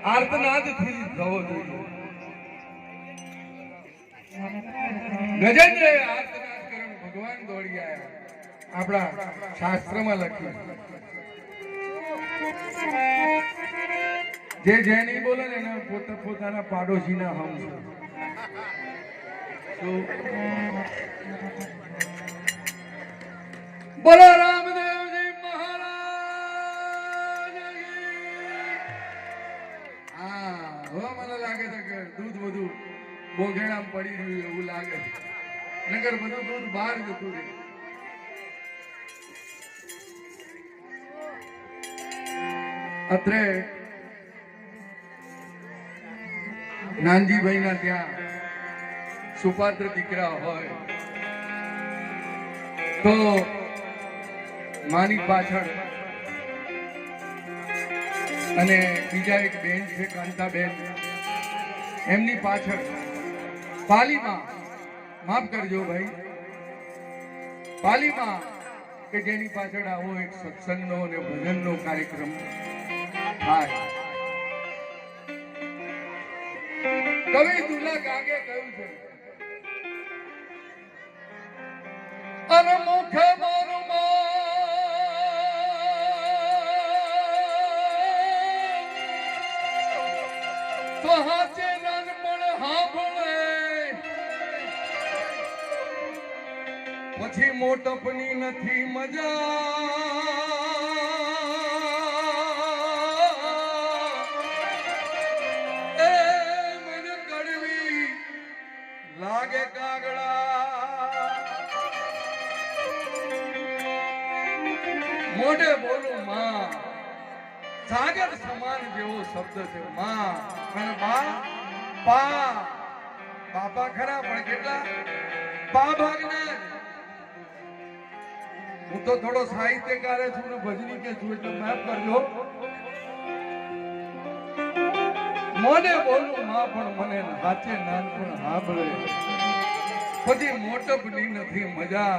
આર્તનાદથી થવો જોઈએ. ગજેન્દ્રએ આર્તનાદ કર્યો, ભગવાન દોડી આવ્યા. આપણા શાસ્ત્રમાં લખ્યું જે જેની બોલે ને એના પોતાના પાડોશીના હમ છે. બોલો રામદેવજી મહારાજ. હા, હવે મને લાગે છે કે દૂધ બધું બોઘેડામાં પડી રહ્યું એવું લાગે છે. નગર બધું દૂધ બહાર જતું રહ્યું. અત્રે નાનજીભાઈ ના ત્યાં સુપાત્ર દીકરા હોય તો માની પાછળ અને બીજા એક બેન છે કાંતાબેન, એમની પાછળ પાલીમાં, માફ કરજો ભાઈ, પાલીમાં કે જેની પાછળ આવો એક સત્સંગનો અને ભજનનો કાર્યક્રમ થાય. કવિ દુલા ગાગે કહ્યું છે, અરે મુખે મારું તો હાચે નાનપણ હાંભળે, પછી મોટપની નથી મજા. એ મને કડવી લાગે કાગડા, મોઢે બોલું માં, સાગર સમાન જેવો શબ્દ છે માં. અને બા પા, બાપા ખરા પણ કેટલા પા ભાગના. હું તો થોડો સાહિત્યકાર છું ને ભજની કે છું એટલે માફ કરજો. મોઢે બોલું માં પણ મને હાચે નાનપણ હાંભળે, પછી મોટપની નથી મજા,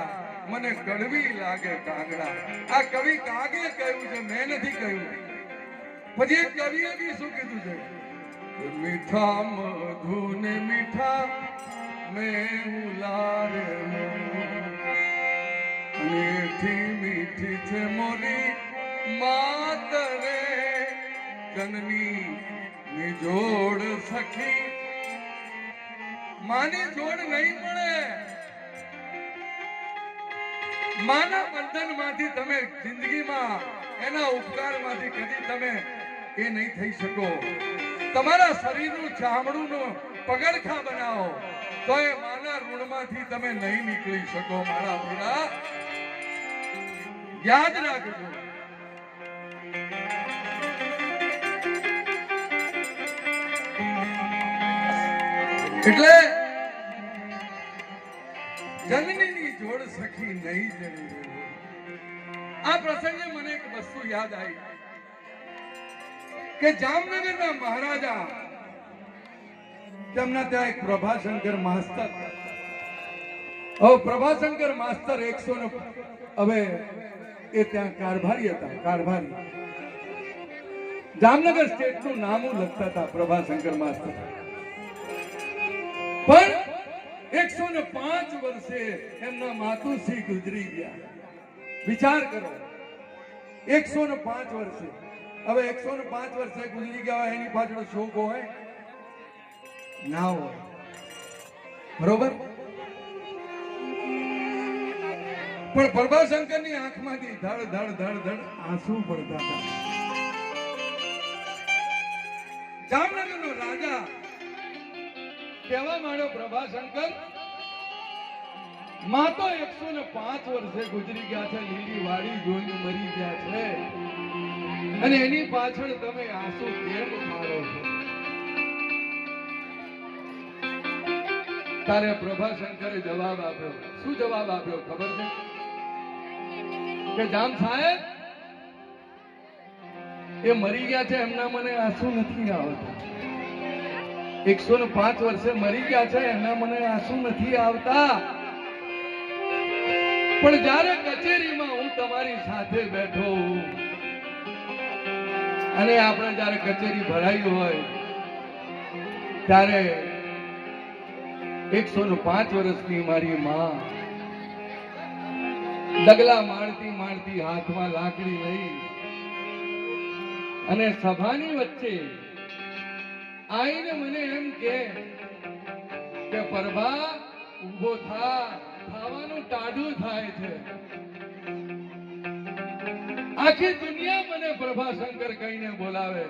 મને કડવી લાગે કાગડા. આ કવિ કાગે કહ્યું છે, મેં નથી કહ્યું. પછી એક કવિએ બી શું કીધું છે, મીઠા મધુ ને મીઠા મેં લારે, મીઠી મીઠી છે મોરી માતરે, જનની ની જોડ સખી. માની જોડ નહીં મળે. માના બંધન માંથી તમે જિંદગીમાં, એના ઉપકાર માંથી કદી તમે એ નહીં થઈ શકો. તમારા શરીરનું ચામડું પગરખા બનાવો તો એ માના ઋણમાંથી તમે નહીં નીકળી શકો. મારા ભીરા યાદ રાખજો. એટલે જનનીની જોડ સખી નહીં જણી. આ પ્રસંગે મને એક વસ્તુ યાદ આવી કે જામનગરના મહારાજા, તેમના ત્યાં એક પ્રભાશંકર માસ્તર. હવે પ્રભાશંકર માસ્તર 100 હવે એ ત્યાં કારભારી હતા. કારભારી જામનગર સ્ટેટનું નામું લખતા હતા પ્રભાશંકર માસ્તર. પણ 105 વર્ષે એમના માતુશ્રી ગુજરી ગયા. વિચાર કરો, 105 વર્ષે. હવે 105 વર્ષે ગુજરી ગયા હોય, એની પાછળ શોક હોય ના હોય, બરોબર? પણ પ્રભાશંકર ની આંખમાંથી ધડ ધડ ધડ ધડ આંસુ પડતા હતા. જામનગરનો રાજા કહેવા માંડ્યો, પ્રભાશંકર માં તો 105 વર્ષે ગુજરી ગયા છે, લીલી વાડી જોઈને મરી ગયા છે, અને એની પાછળ તમે આંસુ કેમ મારો છો? તારે પ્રભાશંકરે જવાબ આપ્યો. શું જવાબ આપ્યો ખબર છે? કે જામ સાહેબ, એ મરી ગયા છે, એમના મને આંસુ નથી આવતા. 105 વર્ષે મરી ગયા છે, એના મને આંસુ નથી આવતા. પણ જ્યારે કચેરીમાં હું તમારી સાથે બેઠો અને આપણે જ્યારે કચેરી ભરાઈ હોય ત્યારે 105 વર્ષની મારી માં ડગલા મારતી મારતી હાથમાં લાકડી લઈ અને સભાની વચ્ચે આઈને મને એમ કે પરભા ઊભો થા, ખાવાનું ટાઢું થાય છે. આખી દુનિયા મને પ્રભાશંકર કહીને બોલાવે,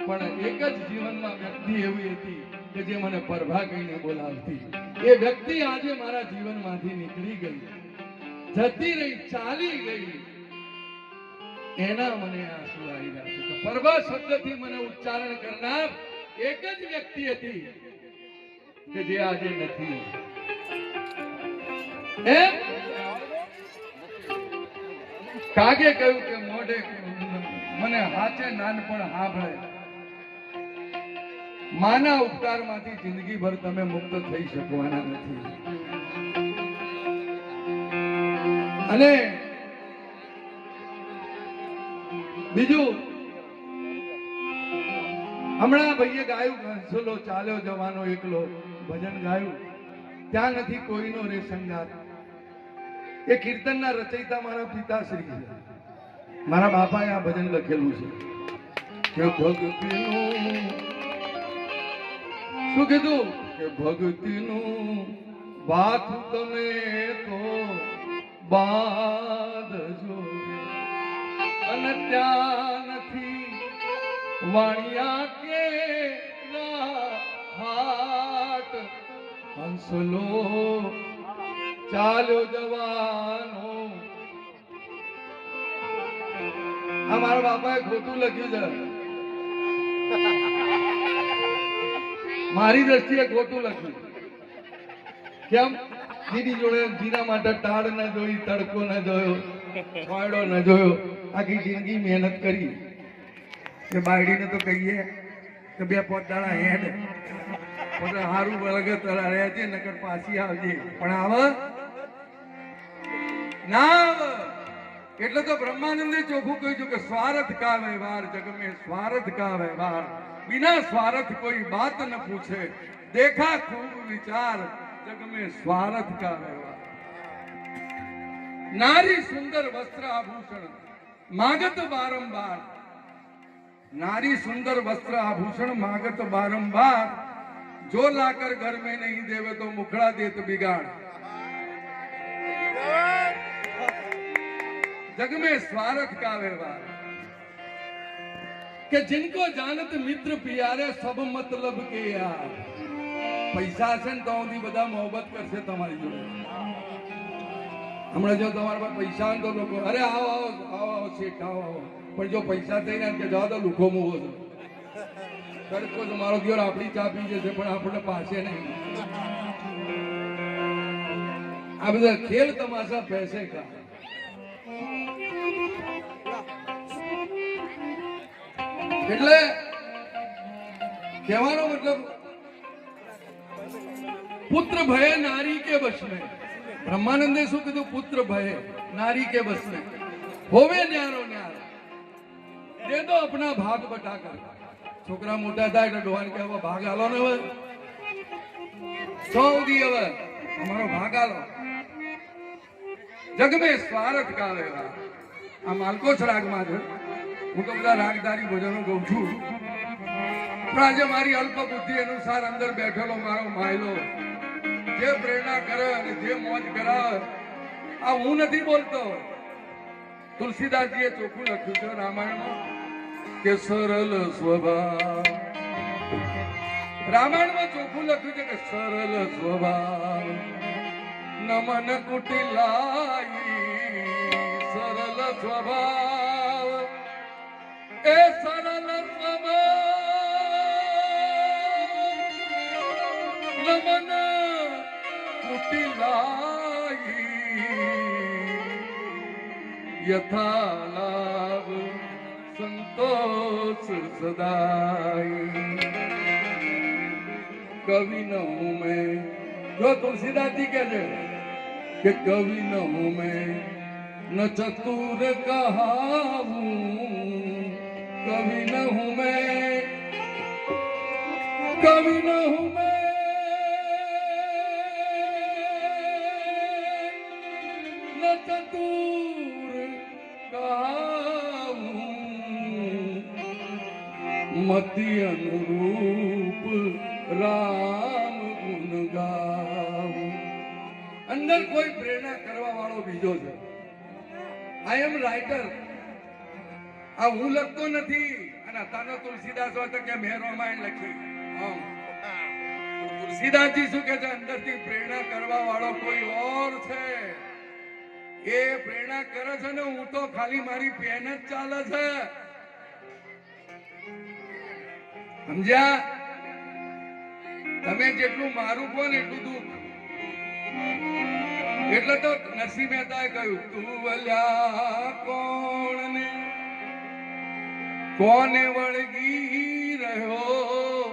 પણ એક જ જીવનમાં વ્યક્તિ એવી હતી કે જે મને પ્રભા કહીને બોલાવતી. એ વ્યક્તિ આજે મારા જીવનમાંથી નીકળી ગઈ, જતી રહી, ચાલી ગઈ. એના મને આંસુ આવી રહ્યા છે. પ્રભા શબ્દથી મને ઉચ્ચારણ કરનાર એક જ વ્યક્તિ હતી કે જે આજે નથી. એમ કાગે કહ્યું કે મોઢે મને હાચે નાનપણ સાંભળે. માના ઉપકારમાંથી જિંદગીભર તમે મુક્ત થઈ શકવાના નથી. અને બીજું, હમણાં ભાઈએ ગાયું, હંસલો ચાલ્યો જવાનો એકલો ભજન ગાયું. ત્યાં નથી કોઈનો રે સંગાત. એ કીર્તનના રચયિતા મારા પિતાશ્રી છે. મારા બાપાએ આ ભજન લખેલું છે કે ભક્તિનું, શું કીધું કે ભક્તિનું વાત તમે તો બાંધજો, અને ત્યાં નથી વાણિયા કે હાટ. હંસલો ચાલ્યો જવાનો. આ મારા બાપાએ ખોટું લખ્યું છે, મારી દ્રષ્ટિએ ખોટું લખ્યું. કેમ? દીદી જોડે જીના માટે ટાળ ન જોઈ, તડકો ન જોયો, છોયડો ન જોયો. આખી જિંદગી મહેનત કરી. કે બાયડીને તો કહીએ કે 2-5 દાડા હેડ પછી હારું વળગે તરા રહેજે, નકર પાછી આવજે. પણ આવે ના આવે. એટલે તો બ્રહ્માનંદે ચોખ્ખું કહ્યું કે સ્વાર્થ કા વ્યવહાર જગ में स्वार्थ का व्यवहार, बिना स्वार्थ कोई बात न पूछे, देखा खूब विचार जग में स्वार्थ का व्यवहार. नारी सुंदर वस्त्र आभूषण मागत बारंबार. नारी सुंदर वस्त्र आभूषण मागत बारंबार, जो लाकर घर में नहीं देवे तो मुखड़ा देत बिगाड़. जग में स्वार्थ का व्यवहार કે जिनको जानत मित्र प्यारे सब मतलब के यार. પૈસા છે ને તો સુધી બધા મોહબ્બત કરશે તમારી જોડે. હમણાં જો તમારા પાસે પૈસા હોય તો લોકો અરે આવો આવો આવો આવો શેઠ આવો આવો, પણ જો પૈસા થઈ ને કે જાઓ તો લુખો મૂવો છો. તડકો તમારો ગયો આપણી ચા પી જશે પણ આપણને પાસે નહીં. આ બધા ખેલ તમાશા પૈસે કા. એટલે કહેવાનો મતલબ પુત્ર ભય નારી કે બસ में. બ્રહ્માનંદે શું કીધું? પુત્ર ભય नारी के बस में, होवे न्यारो न्यारो, दे दो अपना भाग बटाकर. छोकरा मोटा થાય એટલે ડોહાન કે હવે ભાગ આલો ને, હવે સૌદી હવે અમારો ભાગ આલો. જગ में स्वार्थ का व्यवहार. આ માલકોસ રાગમાં છે. હું તો બધા રાગધારી ભજનો ગાઉં છું, પણ આજે મારી અલ્પ બુદ્ધિ અનુસાર અંદર બેઠેલો મારો માયલો જે પ્રેરણા કરે અને જે મોજ કરાવે, આ હું નથી બોલતો. તુલસીદાસજીએ ચોખ્ખું લખ્યું છે રામાયણમાં કે સરળ સ્વભાવ. રામાયણમાં ચોખ્ખું લખ્યું છે કે સરળ સ્વભાવ નમન કુટિલાઈ. સરળ સ્વભાવ એ સરળ સ્વભાવ નમન કુટિલાઈ. यथा लाभ संतोष सदाई. कवि न हूं मैं, जो तुलसीदास जी कहते कि कवि न हूं मैं न चतुर कहाऊं, कवि न हूं मैं, कवि न हूं मैं, न चतुर गाऊं, मति अनुरूप राम गुण गाऊं। अंदर कोई प्रेरणा करवा वाળો બીજો છે। આઈ એમ રાઇટર। આ હું લખતો નથી। અને તાનો તુલસીદાસ હોય તો કે મેં રામાયણ લખી। તુલસીદાસજી શું કે છે, અંદરથી પ્રેરણા કરવા વાળો કોઈ ઓર છે। એ પ્રેરણા કરે છે ને, હું તો ખાલી મારી પેન જ ચાલે છે। સમજ્યા? તમે જેટલું મારું કહો ને એટલું દુઃખ। એટલે તો નરસિંહ મહેતાએ કહ્યું, તું વલ્યા કોને વળગી રહ્યો,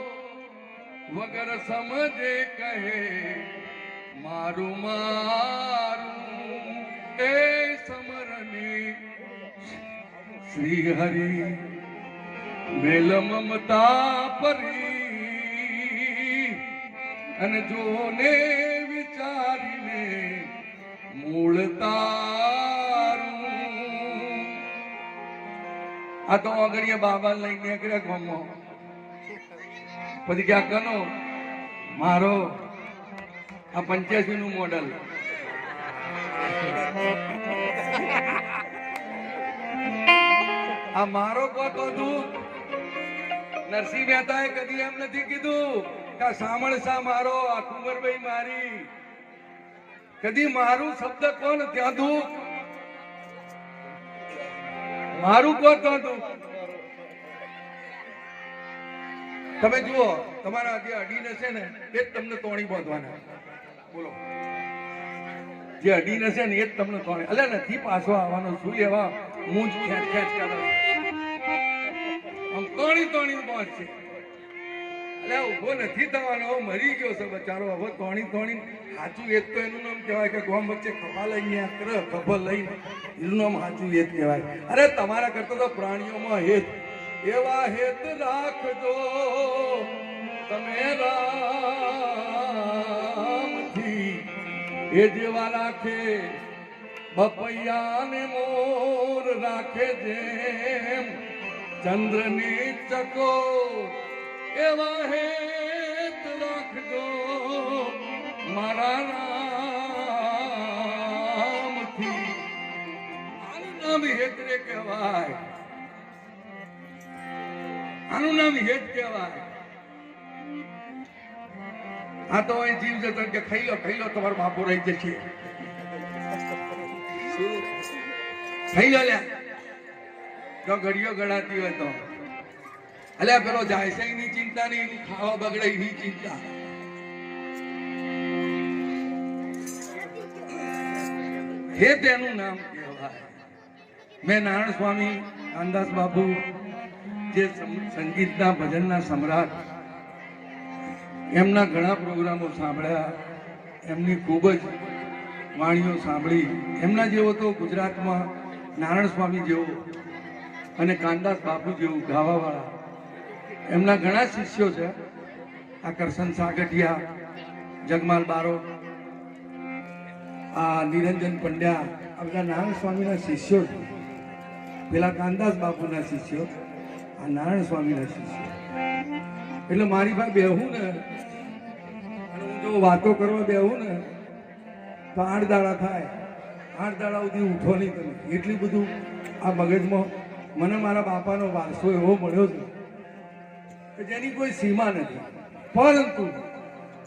વગર સમજે કહે મારું મારું એ સમરને। શ્રી હરિ મેલ મમતા પરી, અને જોને વિચારીને મૂળ તારું। આ તો આગળીએ બાબા લઈને નીકળ્યા ગામમાં। પછી ક્યાં કનો મારો આ 85 નું મોડલ। આ મારો કોતો તું નરસિંહ મહેતાએ કદી એમ નથી કીધું કે સામળસા મારો, આ કુંવરભાઈ મારી। કદી મારું શબ્દ કોણ ત્યાં દુઃખ, મારું કોતો તું। તમે જુઓ, તમારા જે અડીને છે ને એ જ તમને તોણી બાંધવાના। બોલો, જે અડીને છે ને એ જ તમને તોણી। અલે નથી પાછો આવવાનો, શું લેવા હું જ ખેંચ ખેંચ કરે, આમ તોણી તોણી પહોંચશે। એટલે ઉભો નથી થવાનો, મરી ગયો છે બચારો। હવે તોણી તોણી સાચું એ તો એનું નામ કહેવાય કે ગોમ વચ્ચે ખભા લઈને ખભા લઈને એનું નામ સાચું એ જ કહેવાય। અરે તમારા કરતા તો પ્રાણીઓમાં હેત, એવા હેત રાખજો તમે રામથી, એ જેવા રાખે બપૈયા ને મોર રાખે જેમ ચંદ્રની ચકોર, એવા હેત રાખજો મારા નામથી। આનું નામ હેત રે કહેવાય, આનું નામ હેત કહેવાય। આ તો અહીં જીવ જતન કે ખાઈ લો તમારો બાપો રહી જશે, ખાઈ લો લ્યા, જો ઘડીઓ ગણાતી હોય તો। અલ્યા પેલો જાય છે એની ચિંતા નહીં, એનું ખાવા બગડે એની ચિંતા। હે તેનું નામ કહેવાય। મેં નારાયણ સ્વામી, કાનદાસ બાપુ જે સંગીતના ભજનના સમ્રાટ, એમના ઘણા પ્રોગ્રામો સાંભળ્યા, એમની ખૂબ જ વાણીઓ સાંભળી। એમના જેવો તો ગુજરાતમાં નારાયણ સ્વામી જેવો અને કાનદાસ બાપુ જેવું ગાવાવાળા એમના ઘણા શિષ્યો છે। આ કરશન સાગઠિયા, જગમાલ બારો, આ નિરંજન પંડ્યા, આ બધા નારાયણ સ્વામીના શિષ્યો છે। પેલા કાનદાસ બાપુના શિષ્યો, આ નારાયણ સ્વામીના શિષ્યો। એટલે મારી પાસે બેહું ને, અને હું જો વાતો કરવા બેહું ને તો 8 દાડા થાય, 8 દાડા સુધી ઉઠો નહીં તમે। એટલી બધું આ મગજમાં મને મારા બાપાનો વારસો એવો મળ્યો છે કે જેની કોઈ સીમા નથી। પરંતુ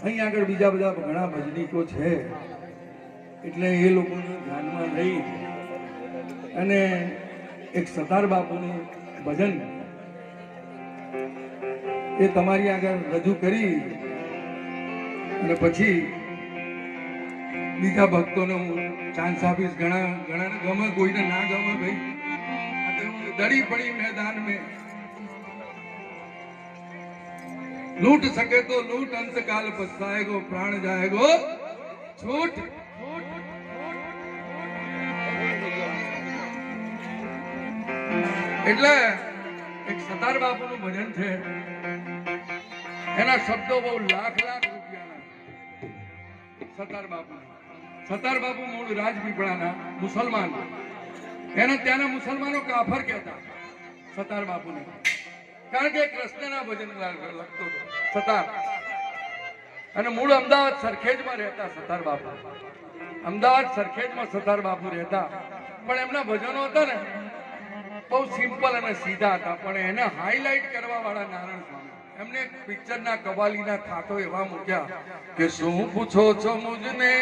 અહીં આગળ બીજા બધા ઘણા ભજનીકો છે, એટલે એ લોકોને ધ્યાનમાં લઈ અને એક સતાર બાપુનું ભજન એ તમારી આગળ રજૂ કરી, અને પછી બીજા ભક્તોને હું ચાન્સ આપીશ। ઘણાને ગમે, કોઈને ના ગમે ભાઈ, दड़ी पड़ी मैदान में, लूट सके तो लूट, अंत काल पछताएगो, प्राण जाएगो छूट। એટલે એક સતાર બાપુનું ભજન છે, એના શબ્દો બહુ લાખ રૂપિયાના. સતાર બાપુ મૂળ રાજપીપળાના મુસલમાન, એને ત્યાંના મુસલમાનો કાફર કહેતા સતાર બાપુને, કારણ કે કૃષ્ણના ભજન લખતો હતો સતાર. અને મૂળ અમદાવાદ સરખેજમાં રહેતા સતાર બાપુ, અમદાવાદ સરખેજમાં સતાર બાપુ રહેતા. પણ એમના ભજનો હતા ને બહુ સિમ્પલ અને સીધા હતા, પણ એને હાઈલાઇટ કરવા વાળા નારાયણ સ્વામી, એમને પિક્ચરના કવાલીના થાતો એવા મૂક્યા કે શું પૂછો છો મુજને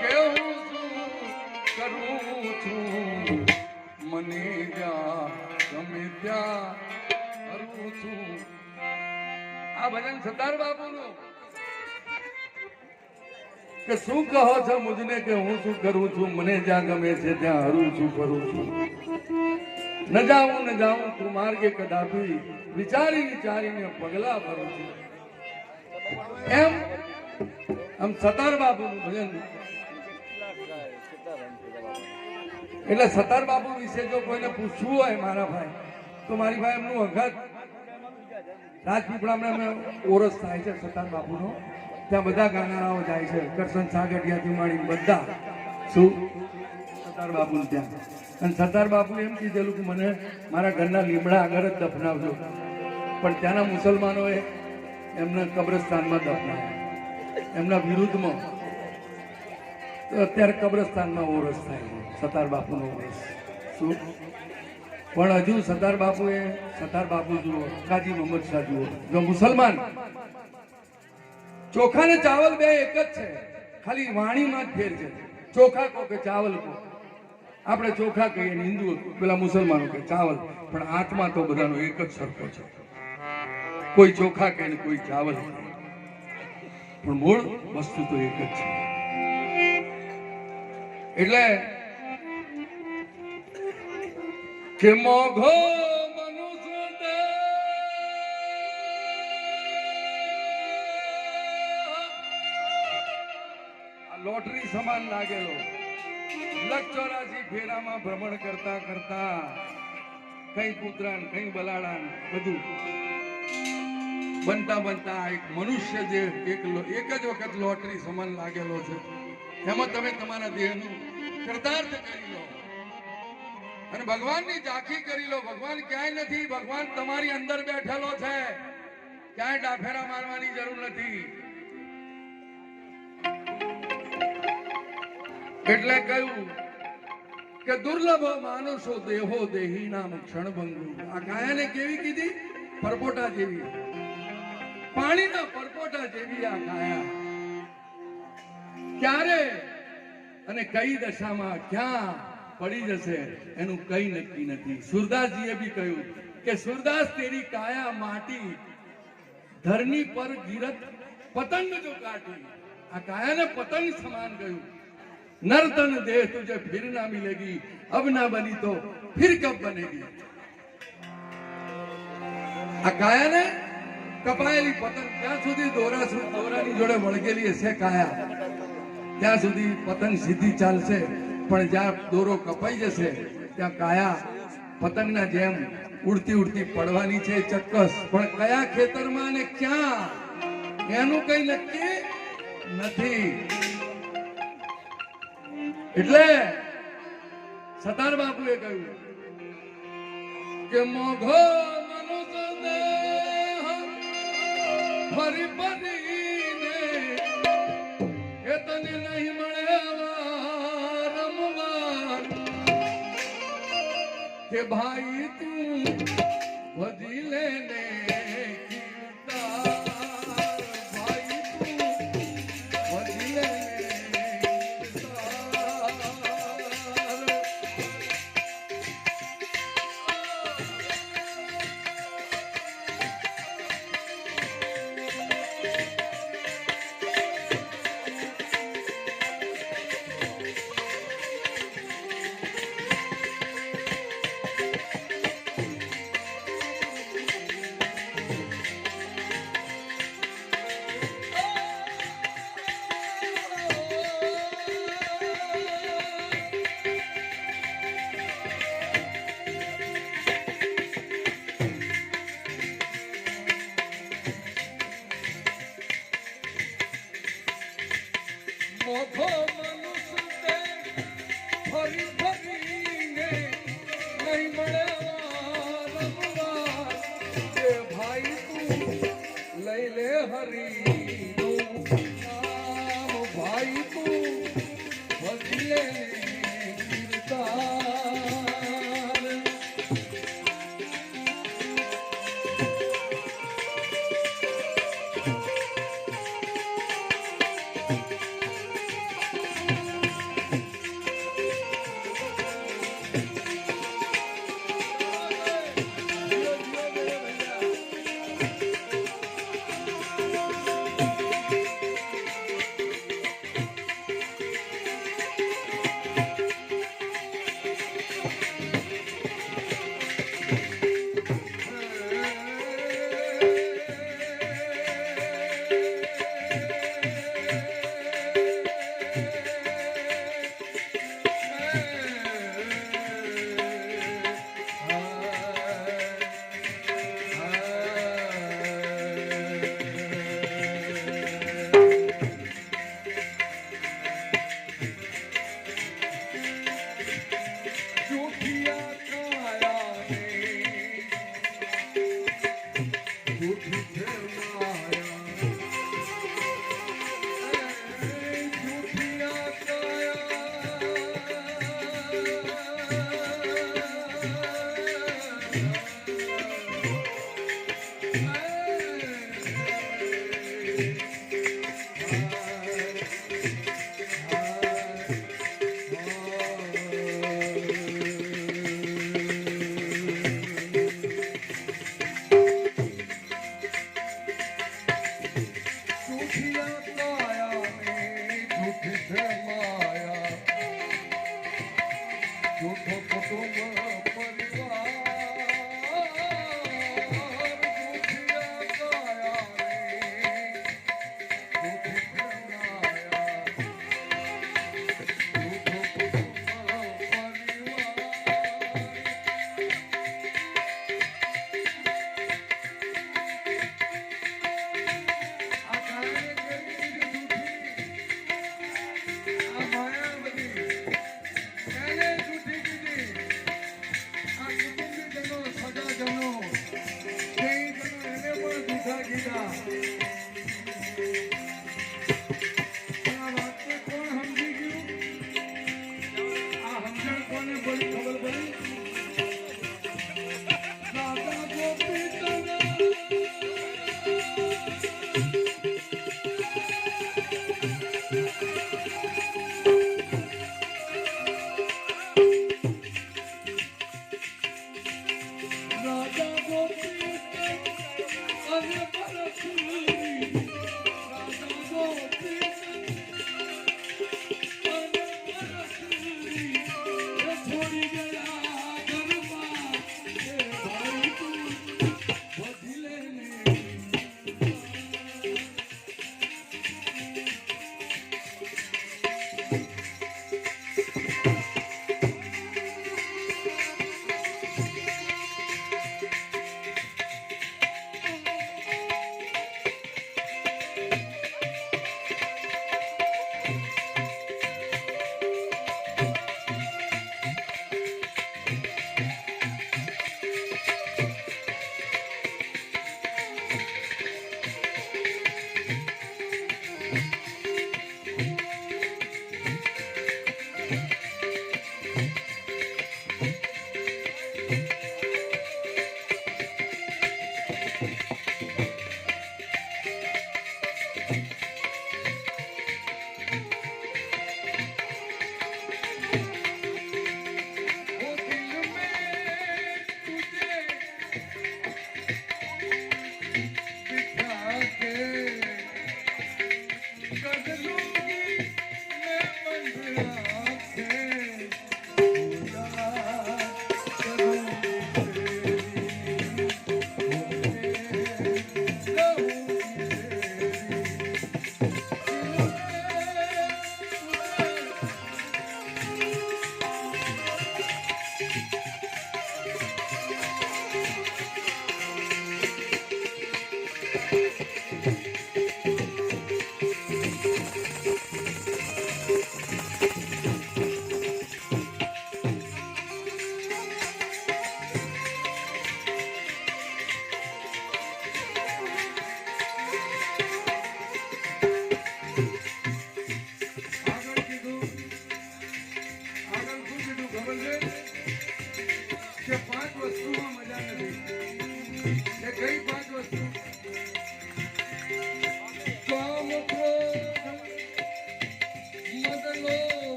કે હું શું કરું છું, મને જ્યાં ગમે ત્યાં કરું છું. આ ભજન સતાર બાપુનું કે શું કહો છો મુજને કે હું શું કરું છું, મને જ્યાં ગમે છે ત્યાં હરું છું કરું છું. ન જાઉં તું માર્ગે કદાપી, વિચારીને પગલા ભરું છું. એમ આમ સતાર બાપુનું ભજન. એટલે સતાર બાપુ વિશે જો કોઈને પૂછવું હોય મારા ભાઈ, તો મારી ભાઈ એમનું વખત રાજપીપળામાં ઓરસ થાય છે સતાર બાપુનો. ત્યાં બધા ગાનારાઓ જાય છે, કરશન સાગઠિયાથી માંડી બધા શું સતાર બાપુ ત્યાં. અને સતાર બાપુ એમ કીધેલું કે મને મારા ઘરના લીમડા આગળ જ દફનાવજો, પણ ત્યાંના મુસલમાનોએ એમને કબ્રસ્તાનમાં દફનાવ્યા, એમના વિરુદ્ધમાં. તો અત્યારે કબ્રસ્તાનમાં ઓરસ થાય છે સતાર બાપુનો ઓરસ. શું પણ હજુ સતાર બાપુ જુઓ, કાજી મોહમ્મદ શાહ જુઓ, જો મુસલમાન ચોખા ને ચાવલ બે એક જ છે, ખાલી વાણીમાં જ ફેર છે. ચોખા કહો કે ચાવલ કહો, આપણે ચોખા કહીએ હિન્દુ, પેલા મુસલમાનો કે ચાવલ, પણ આત્મા તો બધાનો એક જ સરખો છે. કોઈ ચોખા કહે ને કોઈ ચાવલ, પણ મૂળ વસ્તુ તો એક જ છે. એટલે કે મોઘો લોટરી સમાન લાગેલો, 84 ફેરામાં ભ્રમણ કરતા કરતા કઈ કૂતરાન કઈ બલાડાન બધું બનતા એક મનુષ્ય જે એક જ વખત લોટરી સમાન લાગેલો છે. એમાં તમે તમારા દેહનું કૃતાર્થ કરી લો અને ભગવાનની ઝાંખી કરી લો. ભગવાન ક્યાંય નથી, ભગવાન તમારી અંદર બેઠેલો છે, ક્યાંય ડાફેરા મારવાની જરૂર નથી. એટલે કહ્યું કે દુર્લભ માનુષો દેહો દેહી નામ ક્ષણભંગુ. આ કાયાને કેવી કીધી? પરપોટા જેવી, પાણીના પરપોટા જેવી આ કાયા. ક્યારે અને કઈ દશામાં ક્યાં પડી જશે એનું કઈ નક્કી નથી. સુરદાસજીએ બી કહ્યું કે સુરદાસ તેરી કાયા માટી, ધરની પર ગિરત પતંગ જો કાટી. આ કાયાને પતંગ સમાન કહ્યું. नर्तन देह तुझे फिर ना मिलेगी, अब ना बनी तो फिर कब बनेगी. આ કાયાને કપાયેલી પતંગ ત્યાં સુધી દોરાની જોડે વળગેલી હશે કાયા, ત્યાં સુધી પતંગ સીધી ચાલશે. પણ જ્યાં દોરો કપાઈ જશે ત્યાં કાયા પતંગના જેમ ઉડતી પડવાની છે ચોક્કસ. પણ કયા ખેતરમાં ને ક્યાં એનું કઈ નક્કી નથી. એટલે સતાર બાપુએ કહ્યું કે મોઘો મનુષ્ય દેહ ફરી ફરીને એ તને નહીં મળે રમવા કે ભાઈ તું ભજી લેને ચોથો મનુષ્ય તે ફરી ફરીને નહીં મળે વારંવાર. એ ભાઈ તું લઈ લે હરીનું નામ, ભાઈ તું ભજી લે કીર્તાર.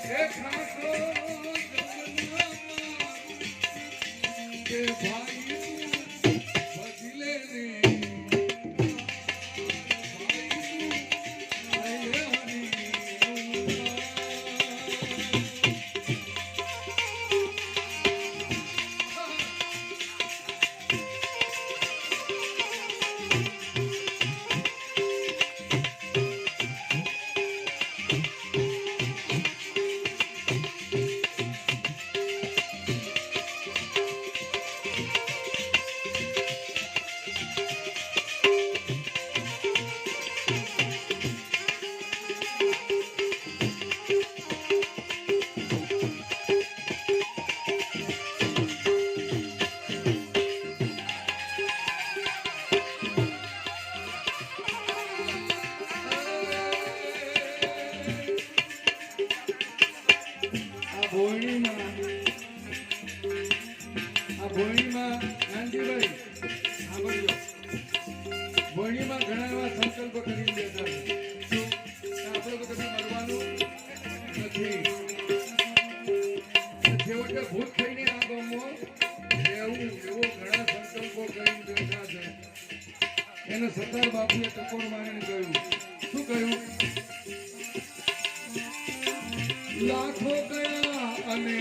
એ ખાતો જમનામાં કે ભાઈ બદલે ને ભણીમાં ઘણા એવા સંકલ્પ કરી દેતા આપણે તો કદી મળવાનું નથી. છેવટે ભૂત થઈને આ ગામમાં રહેવું એવો ઘણા સંકલ્પો કરી બેઠા છે. એને સરદાર બાપુએ ટકોર મારીને કહ્યું, શું કહ્યું? લાખો ગયા અને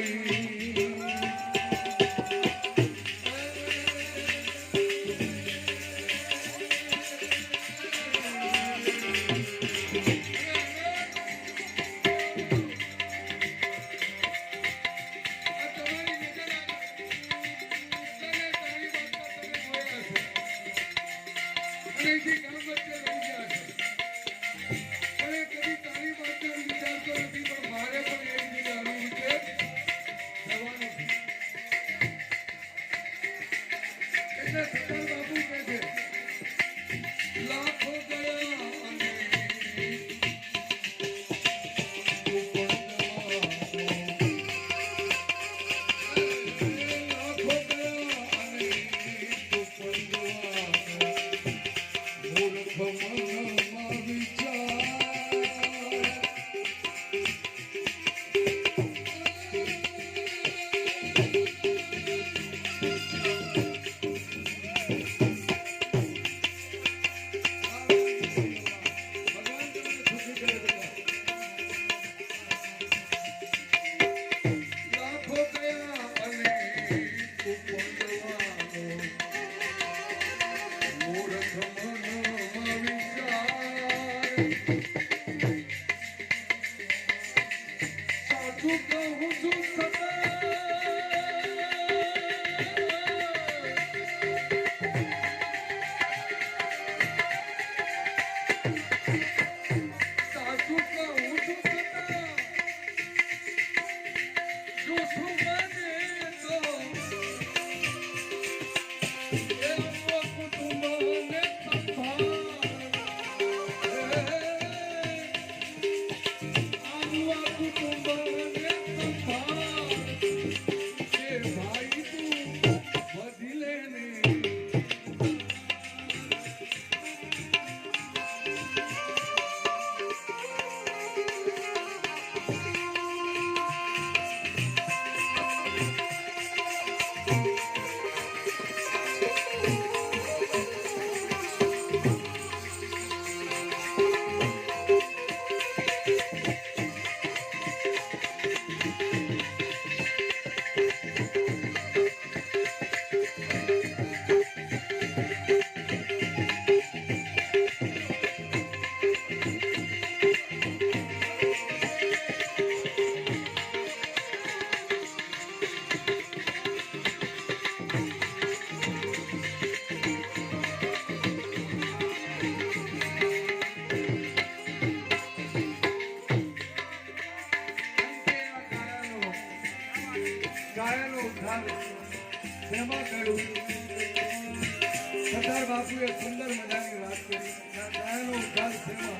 સરદાર બાપુએ સુંદર મજાની વાત કરી. ગાયનો ઉદ્ધાર થયો.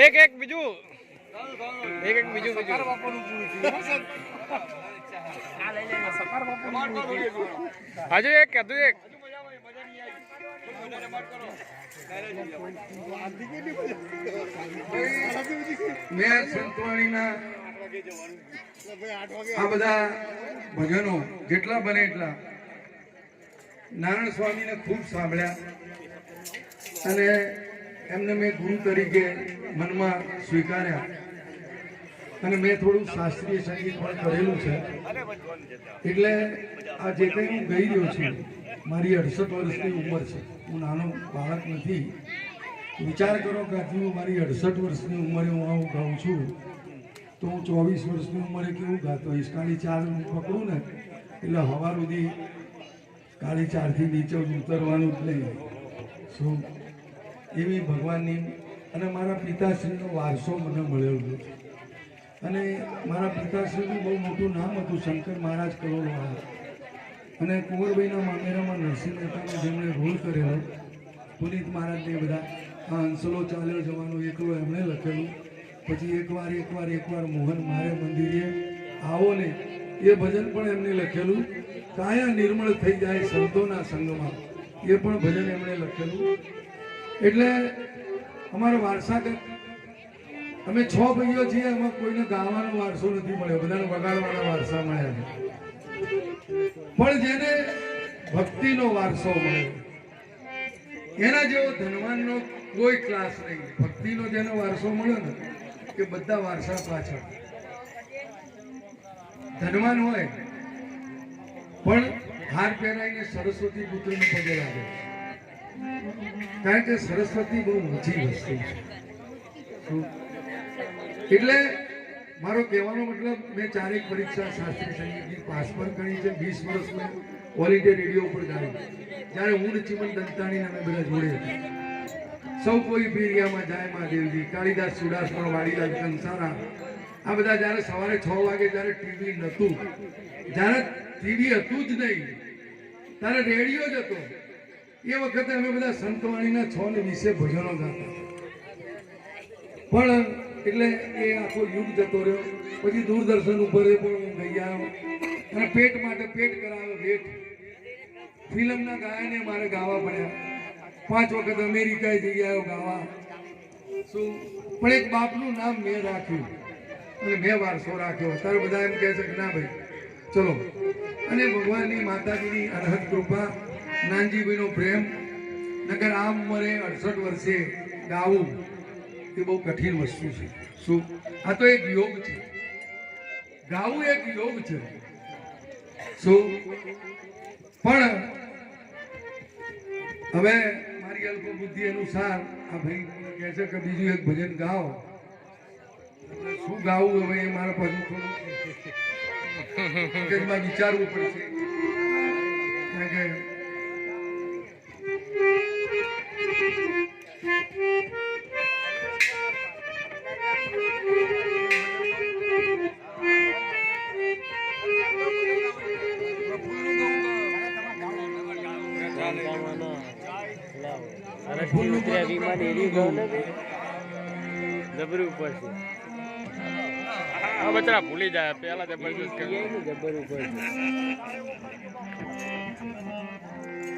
એક એક બીજું એક એક બીજું બીજું હજુ એક કહેતું એક મેં સંતવાણીના આ બધા ભજનો જેટલા બને એટલા નારાયણ સ્વામીને ખૂબ સાંભળ્યા અને એમને મેં ગુરુ તરીકે મનમાં સ્વીકાર્યા અને મેં થોડું શાસ્ત્રીય સંગીત પણ કરેલું છે. એટલે આ જે કંઈ હું ગઈ રહ્યો છું, મારી 68 વર્ષની ઉંમર છે, હું નાનો બાળક નથી. વિચાર કરો કે હજુ મારી 68 વર્ષની ઉંમરે હું આવું ગાઉં છું તો હું 24 વર્ષની ઉંમરે કેવું ગાતો હોઈશ. કાળી ચાર હું પકડું ને એટલે હવા સુધી કાળી ચારથી નીચે ઉતરવાનું જ નહીં. શું એવી ભગવાનની અને મારા પિતાશ્રીનો વારસો મને મળ્યો છે. અને મારા પિતાશ્રીનું બહુ મોટું નામ હતું શંકર મહારાજ કરોલવાળા. અને કુંવરભાઈના મામેરામાં નરસિંહ મહેતાનો જેમણે રોલ કરેલો, પુનિત મહારાજને બધા આ અંસલો ચાલ્યો જવાનો એકલો એમણે લખેલું. પછી એકવાર મોહન મારે મંદિરે આવો ને એ ભજન પણ એમને લખેલું. કાયા નિર્મળ થઈ જાય સંતોના સંગમાં એ પણ ભજન એમણે લખેલું. એટલે અમારો વારસાગત અમે 6 ભાઈઓ છીએ, એમાં કોઈને ગાવાનો વારસો નથી મળ્યો, બધાને વગાડવાના વારસા મળ્યા છે. પણ જેને ભક્તિનો વારસો મળ્યો એના જેવો ધનવાનનો કોઈ ક્લાસ નહીં. ભક્તિનો જેનો વારસો મળ્યો ને કે બધા વારસા પાછળ. ધનવાન હોય પણ હાર પહેરાઈને સરસ્વતી પુત્રને પગે લાગે, કારણ કે સરસ્વતી બહુ ઊંચી વસ્તુ છે. એટલે મારો કહેવાનો મતલબ, મેં 4 પરીક્ષા શાસ્ત્રીય સંગીતની પાસ પણ કરી છે. 20 વર્ષ મેં ઓલ ઇન્ડિયા રેડિયો ઉપર ગાયું, જ્યારે હું ચિમન દંતાણીને અમે બધા જોડે હતા. સૌ કોઈ પીરિયામાં જાય મહાદેવજી, કાળીદાસ ચુડાસમા, વાડીલાલ કંસારા, આ બધા જ્યારે સવારે 6 વાગે જ્યારે ટીવી નહોતું, જ્યારે ટીવી હતું જ નહીં, ત્યારે રેડિયો જ હતો, એ વખતે અમે બધા સંતવાણીના 6 ને 20 ભજનો ગાતા. પણ એટલે એ આખો યુગ જતો રહ્યો. પછી દૂરદર્શન ઉપર એ પણ હું ગઈ આવ્યો અને પેટ માટે પેટ કરાવ્યો વેઠ. ફિલ્મના ગાયને મારે ગાવા પડ્યા. 5 વખત અમેરિકાએ જઈ આવ્યો ગાવા. શું પણ એક બાપનું નામ મેં રાખ્યું અને મેં વારસો રાખ્યો. અત્યારે બધા એમ કહે છે કે ના ભાઈ ચલો. અને ભગવાનની માતાજીની અનહદ કૃપા, નાનજીભાઈનો પ્રેમ, નગર આમ ઉંમરે 68 વર્ષે ગાવું એ બહુ કઠિન વસ્તુ છે. શું આ તો એક યોગ છે, ગાવું એક યોગ છે. શું પણ હવે મારી અલ્પ બુદ્ધિ અનુસાર આ ભાઈ કહે છે કે બીજું એક ભજન ગાઓ. શું ગાવું હવે એ મારા પાછું થોડું મગજમાં વિચારવું પડશે. કારણ કે જબરી ઉપર છે. આ બચરા ભૂલી જાય પેલા જબરદસ્ત જબર ઉપર છે.